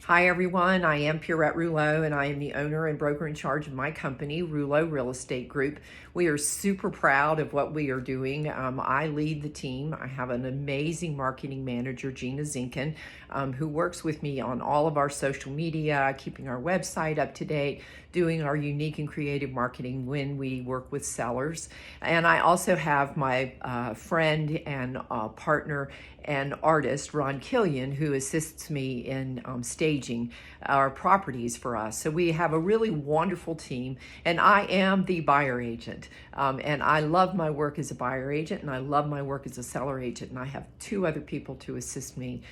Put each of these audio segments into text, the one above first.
Hi everyone, I am Pierrette Rouleau and I am the owner and broker in charge of my company, Rouleau Real Estate Group. We are super proud of what we are doing. I lead the team. I have an amazing marketing manager, Gina Zinkin, who works with me on all of our social media, keeping our website up to date, doing our unique and creative marketing when we work with sellers. And I also have my friend and partner and artist, Ron Killian, who assists me in staging our properties for us. So we have a really wonderful team, and I am the buyer agent. And I love my work as a buyer agent, and I love my work as a seller agent, and I have two other people to assist me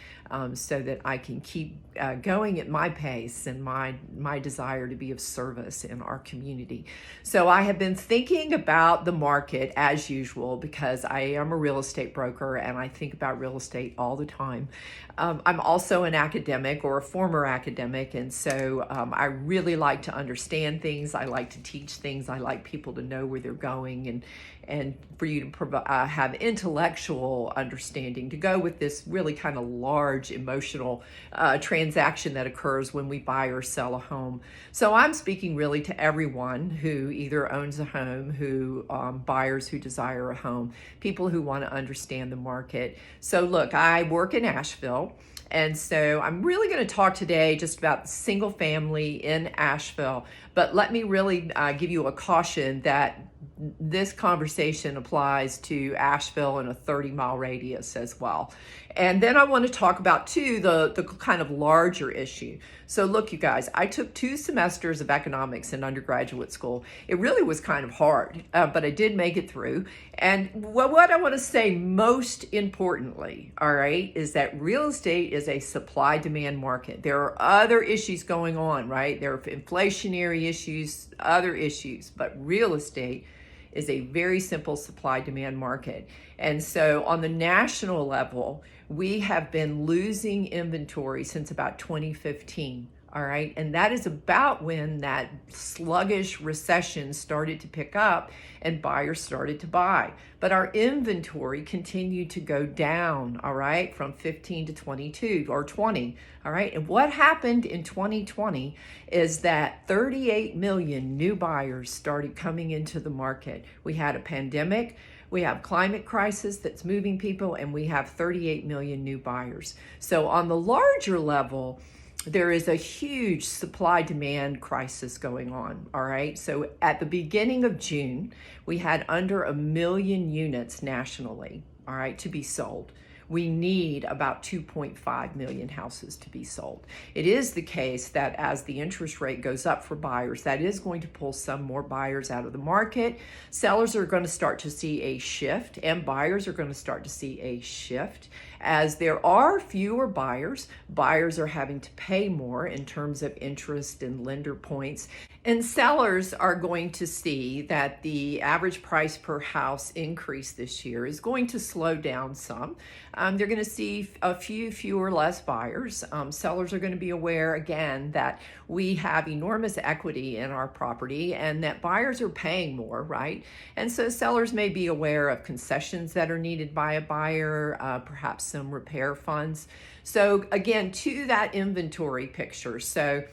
so that I can keep going at my pace and my desire to be of service in our community. So I have been thinking about the market as usual because I am a real estate broker and I think about real estate all the time. I'm also an academic or a former academic, and so I really like to understand things. I like to teach things. I like people to know where they're going and for you to have intellectual understanding to go with this really kind of large emotional transaction that occurs when we buy or sell a home. So I'm speaking really to everyone who either owns a home, who buyers who desire a home, people who want to understand the market. So look, I work in Asheville. And so I'm really going to talk today just about single family in Asheville. But let me really give you a caution that this conversation applies to Asheville and a 30-mile radius as well. And then I want to talk about, too, the kind of larger issue. So look, you guys, I took 2 semesters of economics in undergraduate school. It really was kind of hard, but I did make it through. And what I want to say most importantly, all right, is that real estate is a supply-demand market. There are other issues going on, right? There are inflationary issues, other issues, but real estate is a very simple supply-demand market. And so on the national level, we have been losing inventory since about 2015. All right. And that is about when that sluggish recession started to pick up and buyers started to buy. But our inventory continued to go down, all right, from 15 to 22 or 20. All right. And what happened in 2020 is that 38 million new buyers started coming into the market. We had a pandemic. We have climate crisis that's moving people, and we have 38 million new buyers. So on the larger level, there is a huge supply-demand crisis going on, all right? So at the beginning of June, we had under 1 million units nationally, all right, to be sold. We need about 2.5 million houses to be sold. It is the case that as the interest rate goes up for buyers, that is going to pull some more buyers out of the market. Sellers are going to start to see a shift, and buyers are going to start to see a shift. As there are fewer buyers, buyers are having to pay more in terms of interest and lender points. And sellers are going to see that the average price per house increase this year is going to slow down some. They're going to see a fewer less buyers. Sellers are going to be aware again that we have enormous equity in our property and that buyers are paying more, right? And so sellers may be aware of concessions that are needed by a buyer, perhaps some repair funds. So again, to that inventory picture. So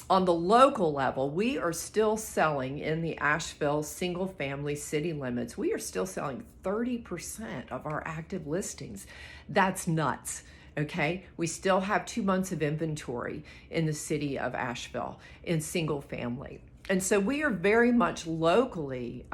on the local level, we are still selling in the Asheville single family city limits. We are still selling 30% of our active listings. That's nuts. Okay, we still have 2 months of inventory in the city of Asheville in single family. And so we are very much locally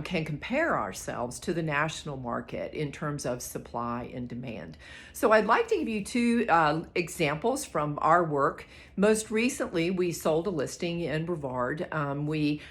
can compare ourselves to the national market in terms of supply and demand. So I'd like to give you 2 examples from our work. Most recently, we sold a listing in Brevard. We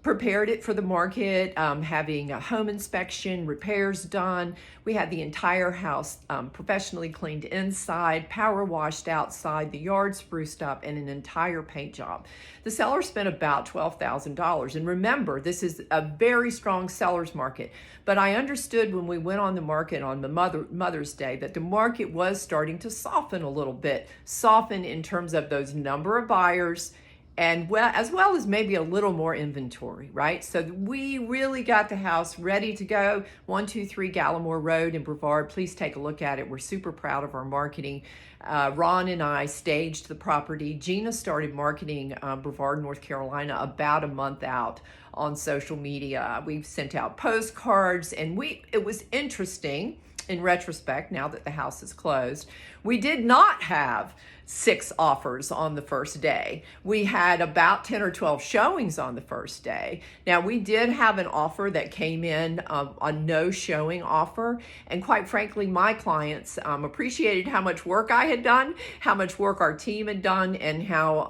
prepared it for the market, having a home inspection, repairs done. We had the entire house professionally cleaned inside, power washed outside, the yard spruced up, and an entire paint job. The seller spent about $12,000. And remember, this is a very strong seller's market. But I understood when we went on the market on the Mother's Day that the market was starting to soften a little bit, soften in terms of those number of buyers and well, as well as maybe a little more inventory, right? So we really got the house ready to go. 123 Gallimore Road in Brevard. Please take a look at it. We're super proud of our marketing. Ron and I staged the property. Gina started marketing Brevard, North Carolina about a month out on social media. We've sent out postcards, and it was interesting in retrospect, now that the house is closed. We did not have 6 offers on the first day. We had about 10 or 12 showings on the first day. Now, we did have an offer that came in, a no showing offer. And quite frankly, my clients appreciated how much work I had done, how much work our team had done, and how,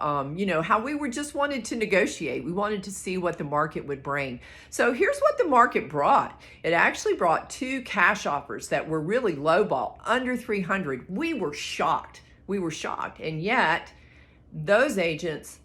how we were just wanted to negotiate. We wanted to see what the market would bring. So here's what the market brought. It actually brought 2 cash offers that were really lowball, under 300. We were shocked. And yet those agents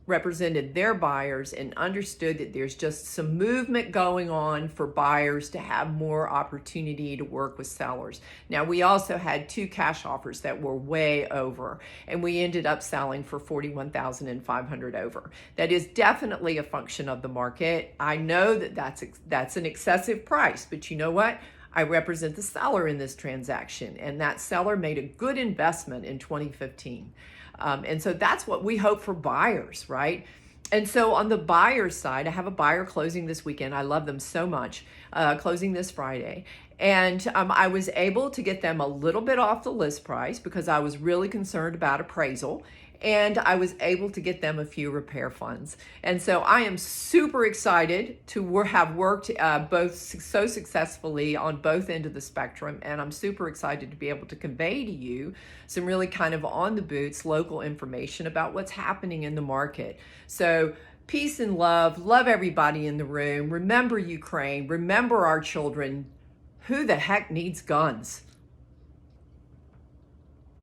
represented their buyers and understood that there's just some movement going on for buyers to have more opportunity to work with sellers. Now, we also had 2 cash offers that were way over, and we ended up selling for $41,500 over. That is definitely a function of the market. I know that that's an excessive price, but you know what? I represent the seller in this transaction, and that seller made a good investment in 2015. And so that's what we hope for buyers, right? And so on the buyer's side, I have a buyer closing this weekend. I love them so much, closing this Friday. And I was able to get them a little bit off the list price because I was really concerned about appraisal. And I was able to get them a few repair funds. And so I am super excited to have worked both so successfully on both ends of the spectrum. And I'm super excited to be able to convey to you some really kind of on the boots local information about what's happening in the market. So peace and love everybody in the room. Remember Ukraine, remember our children. Who the heck needs guns?